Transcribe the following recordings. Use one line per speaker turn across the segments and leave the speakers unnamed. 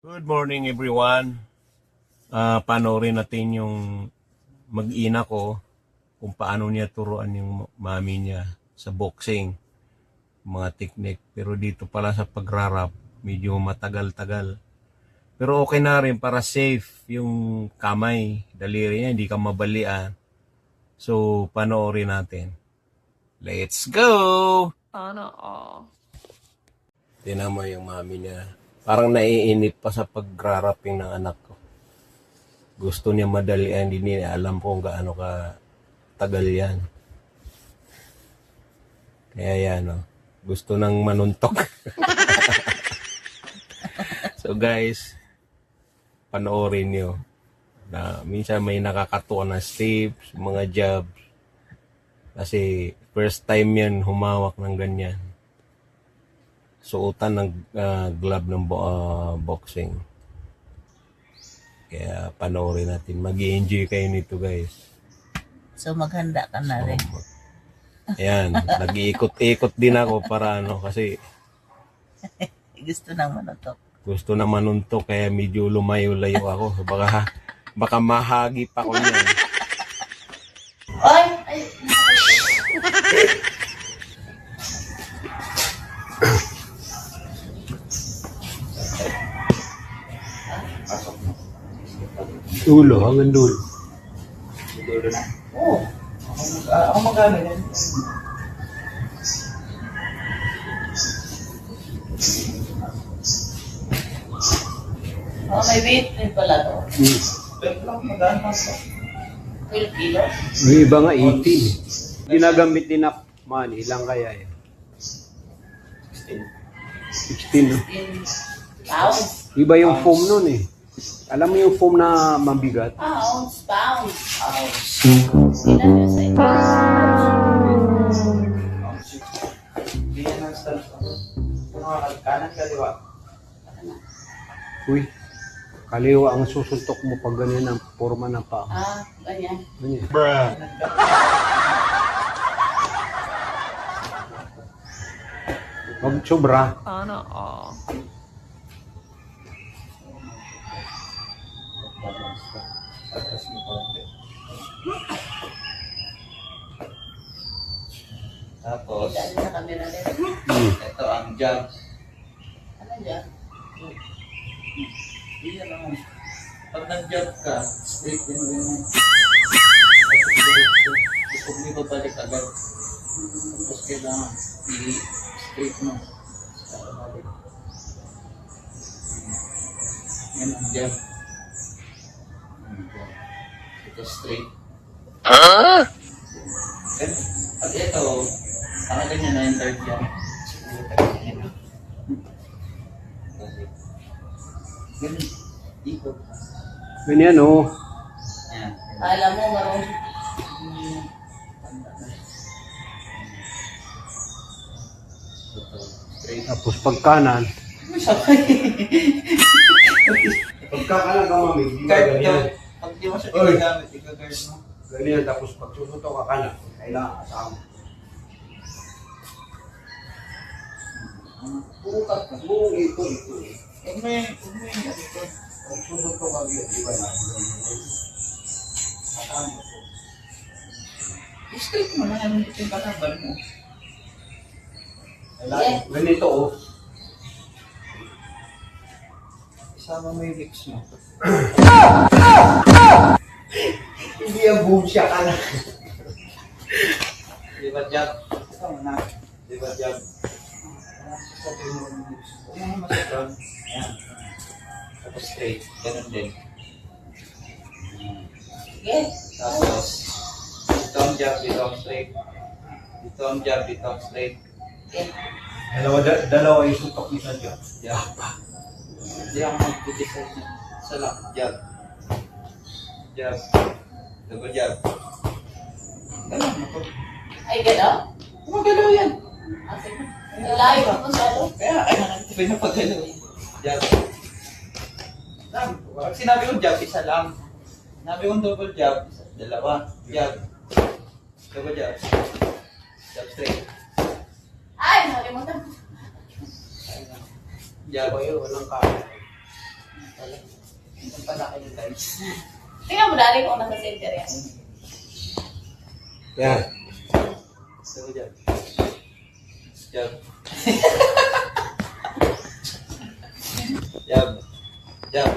Good morning everyone. Panoorin natin yung mag-ina ko kung paano niya turuan yung mami niya sa boxing, mga technique. Pero dito pala sa pagrarap, medyo matagal-tagal. Pero okay na rin para safe yung kamay, daliri niya, hindi ka mabalian. So, panoorin natin. Let's go!
Sana all.
Tinan mo yung mami niya. Parang naiinip pa sa pagraraping ng anak ko. Gusto niya madalian, hindi niya alam kung gaano ka tagal yan. Kaya yan, no? Gusto nang manuntok. So guys, panoorin nyo. Na minsan may nakakatuwa na steps, mga jabs. Kasi first time yan humawak ng ganyan. Suotan ng glove ng boxing. Kaya panoorin natin. Mag-i-enjoy kayo nito guys.
So maghanda ka na rin.
Ayan, nag-iikot-ikot din ako para kasi
Gusto nang manutok.
gusto na manuntok kaya medyo lumayo-layo ako. Baka mahagi pa ko niyan.
Ay! Ay!
Dulo, hanggang dulo.
Dulo na? Oo. Ako magamit yan. Oh, may weight din pala to. 12 lang, magano to? 12 kilos?
May iba nga 18. Ginagamit din na money. Ilang kaya yan? 16. No?
16 pounds.
Iba yung foam nun eh. Alam mo yung foam na mabigat?
Pounds. Pounds. Ilan yun sa ito?
Ganyan ang stance ko. Kanan kaliwa.
Uy, kaliwa ang susuntok mo pag ganyan ang forma ng paa.
Ganyan.
Ganyan. Huwag sobra.
Sana all.
Atas mo konti. Tapos,
Dali sa camera din.
ito ang jab.
Ano dyan?
Iyan lang. Pag nag-jab ka, straight din mo yun. Huwag mo ibabalik agad. Tapos kailangan i-straight mo. Balik. Yan ang jab. Ito straight. At ito, tanggalin niya na yung third jab. Ganun. Ikot.
Ganyan oh.
Yan.
Alam mo, marunong.
Ito, straight.
Tapos pag kanan. Pagka kanan ka mami, di ba
Guard to.
ganyan?
Pag di mo siya ginagamit, ika-guard mo.
Ganyan, tapos pag susuntok ka kanan, kailangan kasama.
Bukat ka.
Oo, ito.
Huwag mo yung ano ito.
Pag susuntok ka, di ba na?
Kasama ko. I-straight mo na yan ito yung katabal mo.
Kailangan, ganito oh.
Isama mo yung legs mo.
Hindi ang boom siya ka na.
Di ba jab? Ito mo na. Di ba jab? Sabi mo yung legs mo. Huwag mo masakon. Yan. Tapos straight. Ganun din.
Sige.
Tapos, dito ang jab, dito ang straight. Dito ang jab, dito ang straight.
Dalawa yung suntok ni Sadya.
Jab. Hindi ako mag-decide na. Isa lang. Jab. Jab. Double jab. Ganun ako.
Ay, gano'n?
Gumagalaw yan.
Sige. Live ako sa ano?
Kaya, pinapagalaw. Jab. Pag sinabi ko jab, isa lang. Sinabi ko double jab, dalawa. Jab. Double jab. Jab straight.
Ay, nakalimutan.
Jab.
Walang kaya.
Ito pala kayo guys.
Tingnan mo dali kung nasa center yan.
Yan.
So, jab. Jab. Jab. Jab.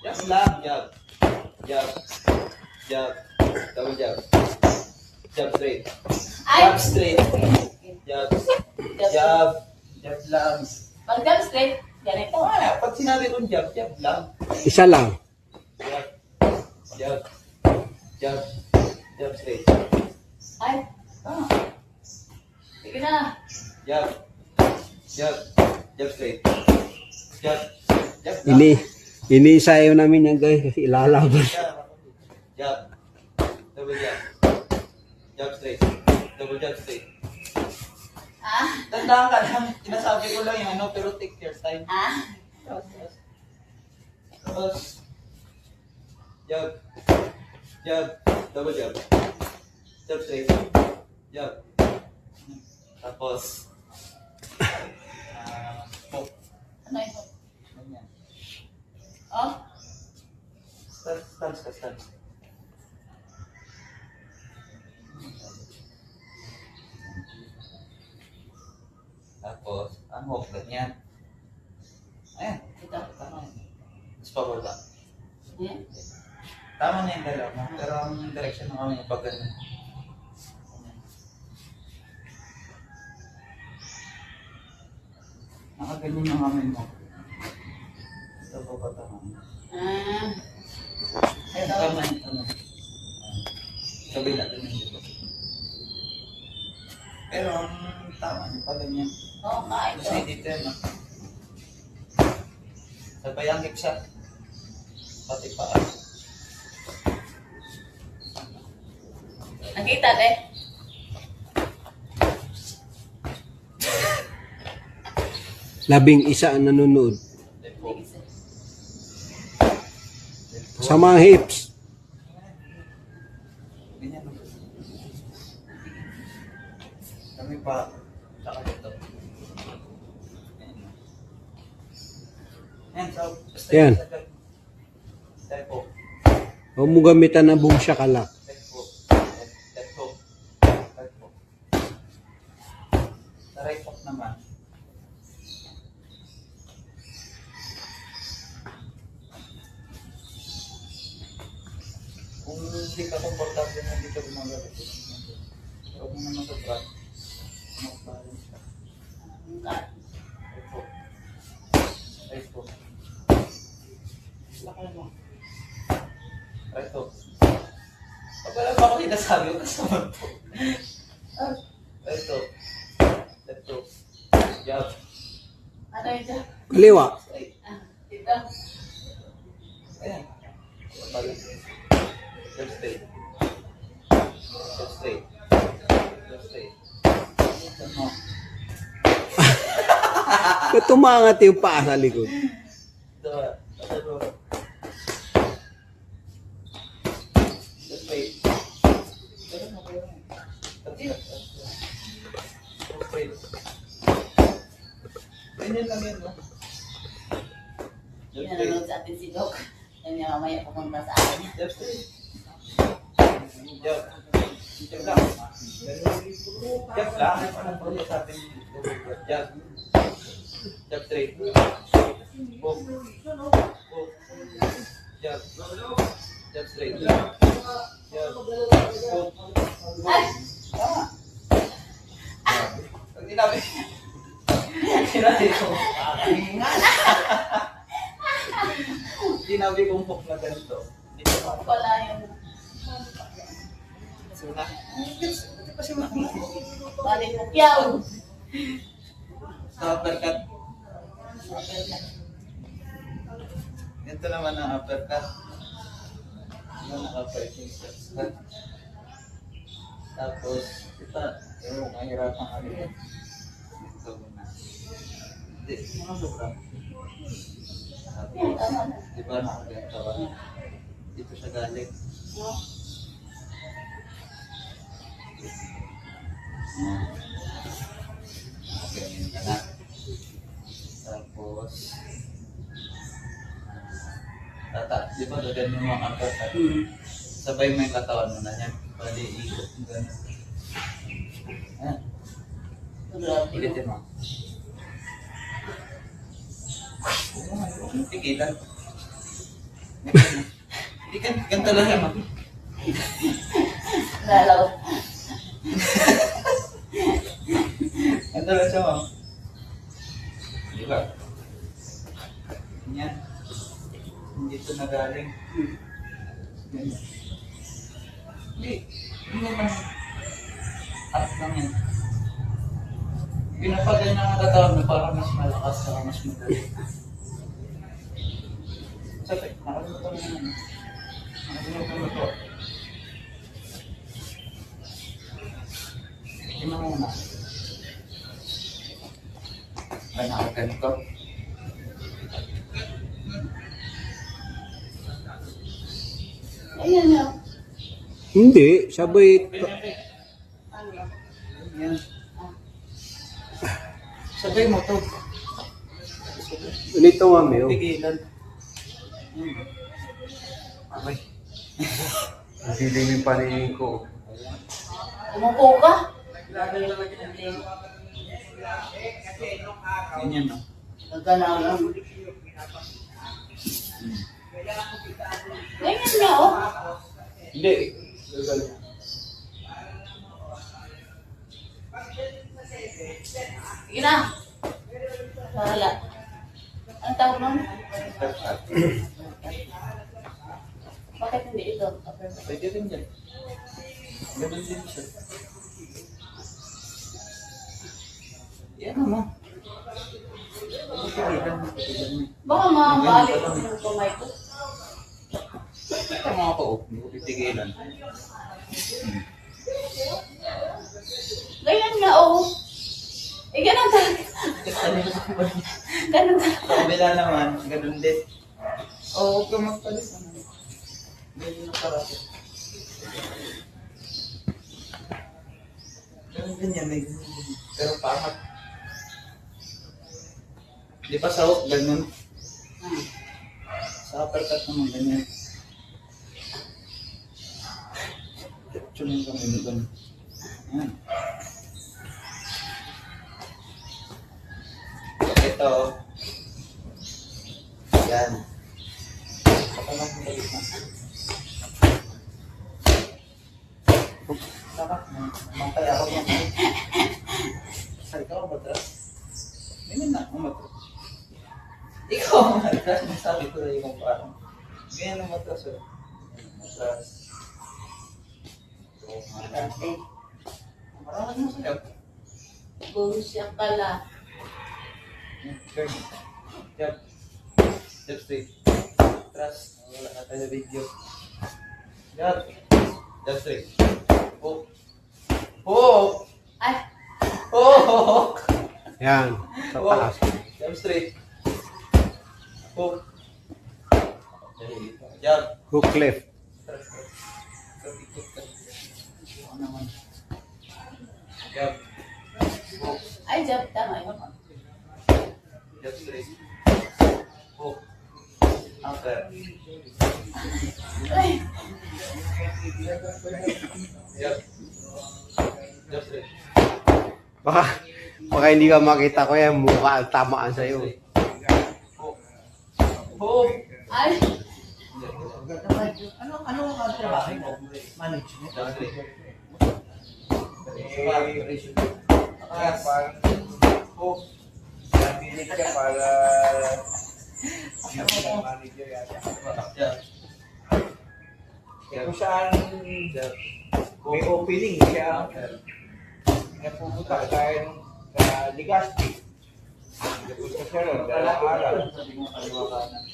Jab lang. Jab. Jab. Jab. Double jab. Jab straight.
Ay!
Jab straight. Jab. Jab. Jab lang.
Pag jab straight, ganito.
Pag sinabi kong jab, jab lang.
Isa lang.
Jab. Jab. Jab. Jab straight.
Ay! Sige na.
Jab. Jab. Jab straight. Jab. Jab lang.
Iniisayo namin yan guys kasi ilalaban.
Jab. Double jab. Jab straight. Double jab straight. Tandaan ka lang. Sinasabi ko lang yung ano, pero take your time. Tapos, jab. Jab. Double jab. Jab straight. Jab. Tapos, hook.
Ano ito?
Ganyan.
Oh?
Stance ka, stance. Tapos, ang hook, ganyan. Ayan.
Ito.
Tama yun. Mas pababa.
Hmm?
Tama na yung dalawa mo. Pero ang direction ng kami pag ganun. Nakaganyan yung kami mo. Ito po pa tama.
Ito.
Tama yun, tama. Sabi natin yung dito. Pero ang tama yung pag ganyan.
Oo, ito.
Kasi dito yan, no? Sabay ang kick shot. Pati pa.
Nakita, de?
Labing isa ang nanonood.
Tempo.
Sa mga hips.
Ganyan. Kami pa. Saka dito. Ayan, so.
Yan.
Tempo.
Huwag mo gamitan ng boom shakalak.
Tempo. Tempo. Tempo. Sa right hook naman. Kung hindi ka komportable na dito gumagawin. Huwag mo naman sa front. Mag-balance ka. Right hook. Right hook. Lakay mo. Right hook. Pag wala pa ako sinasabi ko kasama po. Right hook. Left hook. Jab.
Ano yun dyan?
Kaliwa.
Straight.
Ito.
Ayan. Balance. Left straight. Left straight. Left straight. Ano?
Ba't tumangat yung paa sa likod?
Dua. Dua. Left straight. Ganun mo kayo. Left straight. Ganyan lang yan, no? Left straight.
Nanonood sa atin si Doc. Yan niya mamaya pumunta sa akin.
Left straight. Jab. Jab lang. Jab lang. Anong pwede sa atin? Jab. Jab straight. Boom. Boom. Jab. Jab straight. Jab. Boom.
Ay!
Tama. Pag sinabi. Sinabi ko. Sinabi kong hook na ganito. Hindi ko pa.
Wala yung...
Suna. Hindi kasi makikita.
Balik mo kyaw.
Sa uppercut. Ito naman ang uppercut. Yung uppercut. Tapos, ito, yung mahirapan ka rin. Ito muna. Hindi, mga sobra. Tapos, di ba nakaganda ba? Dito siya galing. Ganyan ka na. Tapos, Tata, di ba ganun yung mga angkat? Sabay mo yung katawan mo na yan. Bali, ikot yung gano'n. Ayan. Ilitin mo. Tigilan. Ganito lang yan, ma'am.
Lalaw.
Ganito lang siya, ma'am. Di ba? Yan. Hindi ito nagaling. Ganyan. Hindi. Hindi naman. At lang yan. Pinapagay na ang katawan mo para mas malakas at mas madali. Sabi, nakalimutan mo naman. Nakalimutan mo ito. Tingnan mo muna. Ay, nakaganito.
Ayan na.
Hindi, sabay...
Ano ba?
Yan. Sabay mo to.
Ganito mami, oh.
Tigilan. Okay.
Ang dilim yung paningin ko.
Umupo ka?
Ganyan, no?
Nagkanaw lang. Ganyan na, oh.
Hindi.
Sige na. Wala. Ang tawag nun? Bakit hindi ito?
Pwede rin yan. Ganun din siya. Yan naman. Tigilan mo. Tigilan mo.
Baka mabalik yung kamay ko.
Ito mga pa, oh. Hindi ko titigilan.
Ganyan na, oh. Eh, ganun talaga. Ganun talaga.
Sa kabila naman, ganun din. Oo, huwag ka magpalit naman. Ganyan na parati. Ganun din yan, may ganun din. Pero paangat. Di ba sa hook, ganun? Sa uppercut naman, ganyan. Tunin kami na ganun. Yan. Ito. Yan. Pakalang mo ulit na. Saka, matay ako yan. Sari ka ako matras? Ganyan na, umatras. Ikaw ang matras, nasabi ko na yung parang. Ganyan ang matras, oh. Matras.
Eh,
Marami mo sa'yo.
bulusya pala.
Turn. Jump. Jump straight. Trust. Wala na tayo video. Jump. Jump straight. Hook. Hook.
Ay,
Hook.
Yan, sa taas.
Jump straight. Hook. Jump.
Hook left.
Trust. Ikot ka. Ano naman. Jump. Hook.
ay, job, tama yun.
Jump straight. Hook. Anchor.
Ay,
Jump. Jump straight.
Baka hindi ka makita ko yan, mukha ang tamaan sa'yo.
Hook. Hook.
ay.
Ano ang trabaho mo? Management?
Jump straight. Hook.
Nabilit ka para manager yata.
Jump.
Kung saan may opening siya, napupunta tayo sa Legazpi. Napunta siya ron, dalawang araw.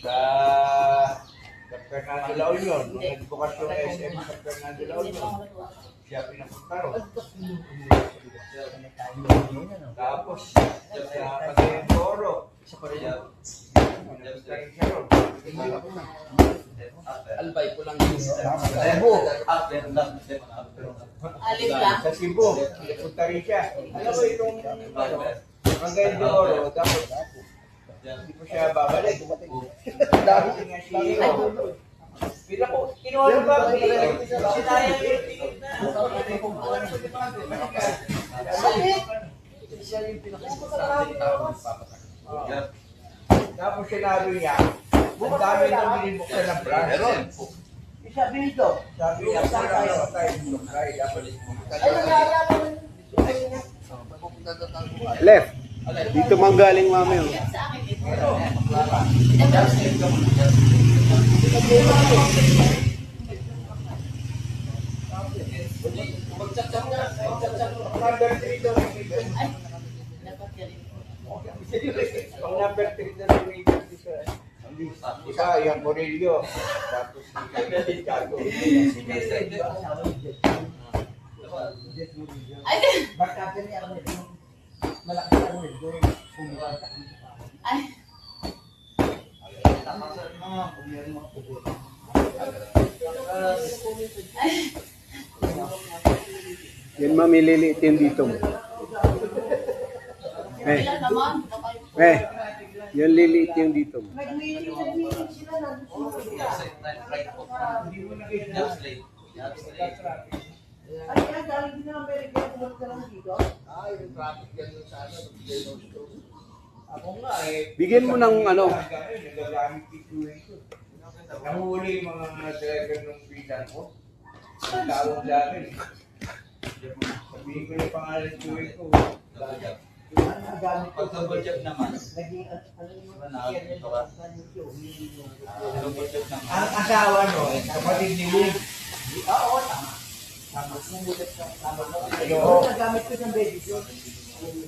Sa Fernando La Union, nung nagbukas yung SM sa Fernando La Union, siya pinapunta ron. Tapos, sa Pagayang Toro, napunta rin siya ron.
Albay ko lang yung Cebu.
Alin ka?
Sa Cebu, napunta rin siya. Alam mo itong Pagayang Toro, tapos Hindi ko siya babalik. Dami nga siya. Pila ko, kinuha ko ba? Sinayang yung tingin na. Tapos sinabi niya, ang dami nang binibuksan ng branch. Meron.
Sabi nito.
Sabi niya, wala tayo bukay. Dapat
Left. Dito manggaling mami. Oh.
Sa akin ito.
number 3 daw yung ibig.
Dapat galing po.
Ang number 3 na yung ibig isa. Isa, yung Murillo. Tapos si Gago.
Ay,
Baka kami ako nito. Malaki ako nito.
ay.
Yan mami, liliitin dito mo. Eh,
Ilan naman?
yan liliit yung dito mo.
Ako nga eh.
Bigyan mo ng ano.
Nagagamit ituloy ko. Nahuli yung mga driver ng bilan ko. Ang tawag sa akin. Sabihin ko yung pangalan ituloy ko.
Pag
double check naman.
naging
Double check naman.
Ang asawa no, kapatid ni Will.
Oo, tama. Tama. Yung bulat ng tama.
Oo.
Nagamit ko siyang baby suit.
Kaya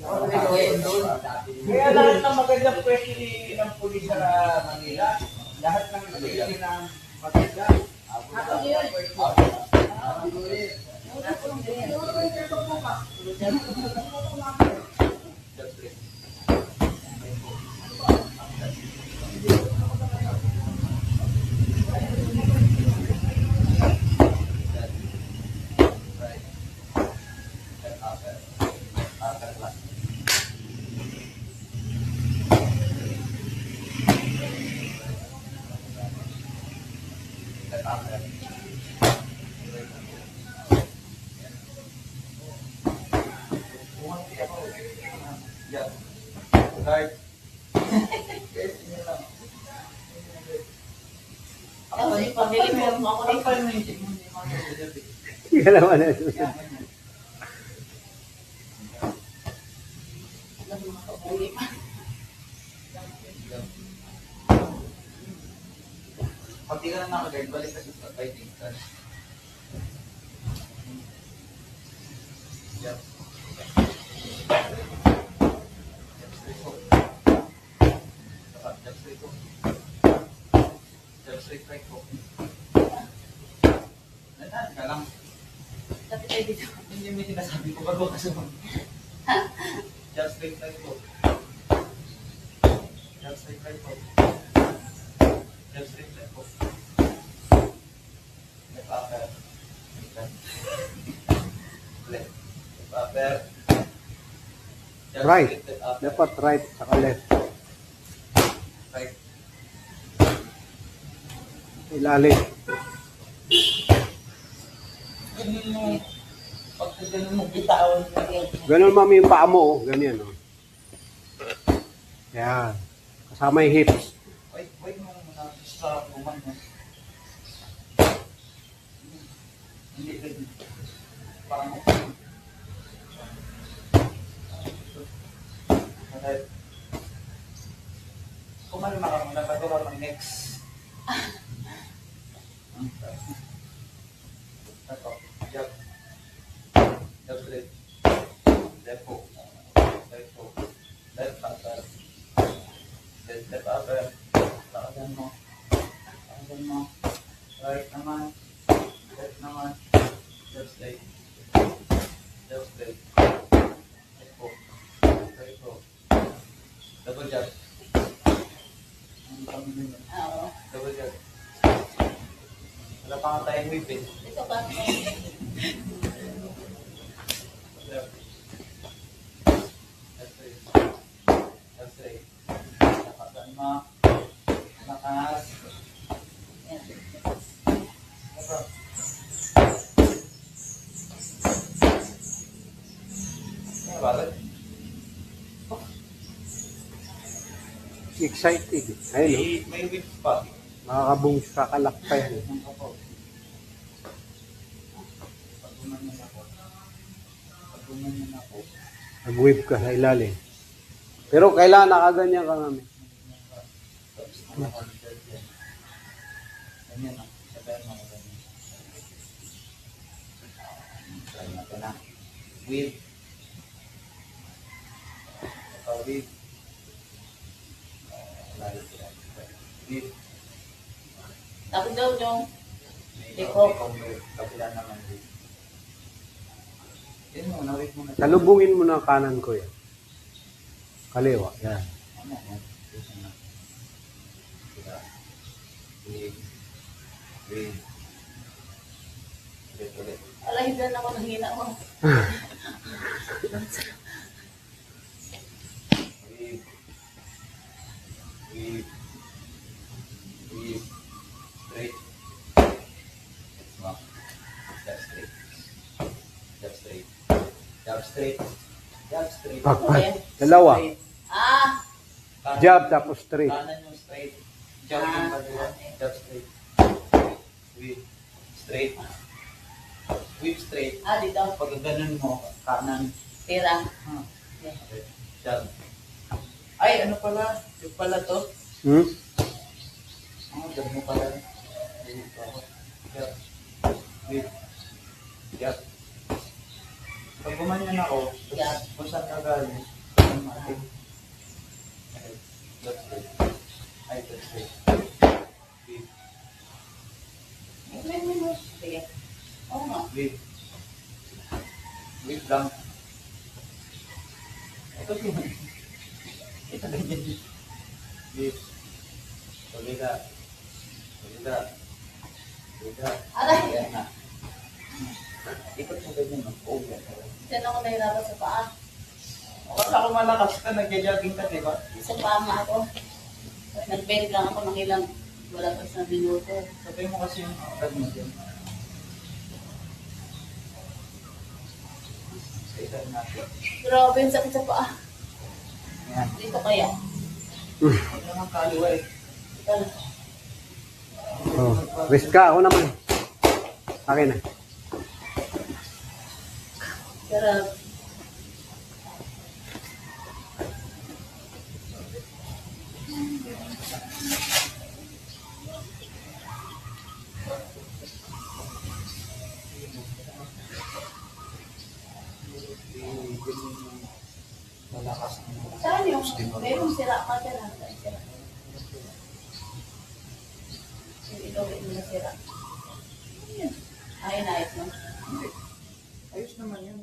lahat ng magandang pwede ng pulis sa Manila, lahat ng pwede ng maganda.
Ako yun.
Right.
Ako yung pag-deliver mo ako dito.
Yan naman na.
Pag di ka na nakaguard, balik ka sa fighting ka. Yep. Jump straight ko. Jump straight right ko. Nanaan ka lang.
Dapat tayo dito.
Hindi may sinasabi ko bago ka sumunod. Jump straight right ko. Jump straight right ko. Jump straight right ko. Left upper. Left. Left upper. Jump
Right.
straight, left upper.
Dapat right, saka left.
Right.
Ilalim.
Ganun mo. Pag ganun mo bitawan.
Ganun mami yung paa mo. Oh. Ganyan. Oh. Yan. Kasama yung hips.
Wait mo muna sa buman mo. Hindi pwede. Parang mo. Alright. Kumalma ka muna bago ka mag-next. Ito. Jab. Jab straight. Left hook. Right hook. Left upper. Left upper. Lakasan mo. Lakasan mo. Right naman. Left naman. Jab straight. Jab straight. Right hook. Right hook. Double jab. Ang pangin yun.
Oo.
Double jab. Wala pa nga tayong whip eh.
Ito ba?
Left. Left straight. Left straight. Left
excited. Ayun, no?
May whip pa.
Makakabungs kakalak pa yan.
Opo. Pag gumanyan ako. Pag gumanyan ako.
Nag-whip ka sa ilalim. Pero kailangan nakaganyan ka namin.
Tapos nakakalagay yan. Ganyan na. Sabayan mo ako ganyan. Try natin na. Whip. Whip. Whip.
Tapos daw yung
Ikaw, kabila naman whip. Yan mo, na-whip mo na.
Salubungin mo na kanan ko yan. Kaliwa, yan.
Ano yan? Puso na. Diba? Whip. Whip. Ulit, ulit.
alahidan ako ng hina ko.
Whip. Whip. Whip. Straight. Smart. Jab straight. Jab straight. Jab straight. Jab straight.
Pakpat. Dalawa.
Straight.
Ah!
Kanan-
Jab tapos straight.
Kanan yung straight. Jab yung kaliwa. Jab straight. Whip. Straight. Whip straight.
Ah, dito.
Pag ganun mo, kanan.
Tira.
Okay. Jab. Ay, ano pala? Yung pala to.
Hmm?
Jab mo pala. Jab. Whip. Jab. Pag gumanyan ako,
Jab.
kung saan ka galing, kung matik. Okay. Jab straight. Ay, jab straight. Whip.
Sige. Oo nga.
Whip. Whip lang. Ito yun. Ito ganyan. Whip. Solida. Solida. Solida.
Aray!
Ayan na. Ikot mo ganyan. Oh, yan.
Diyan ako nahirapan sa paa.
Kasi ako malakas ka, nagja-jogging ka, di ba?
Sa paa nga ako. Nag-bend lang ako ng ilang wala pa sa minuto.
Sabi mo kasi yung agad mo dyan. Sa isa natin.
Grabe, yung sakit sa paa.
Yan.
Dito kaya.
Huwag naman kaliwa eh.
Dito lang.
Oh. Rest ka, ako naman. Akin na.
Sarap.
Malakas ang
Saan yung? Merong sira ka dyan. Saan sira? Yung ikaw mo na sira. Ayun, ayos mo.
Ayos naman yun.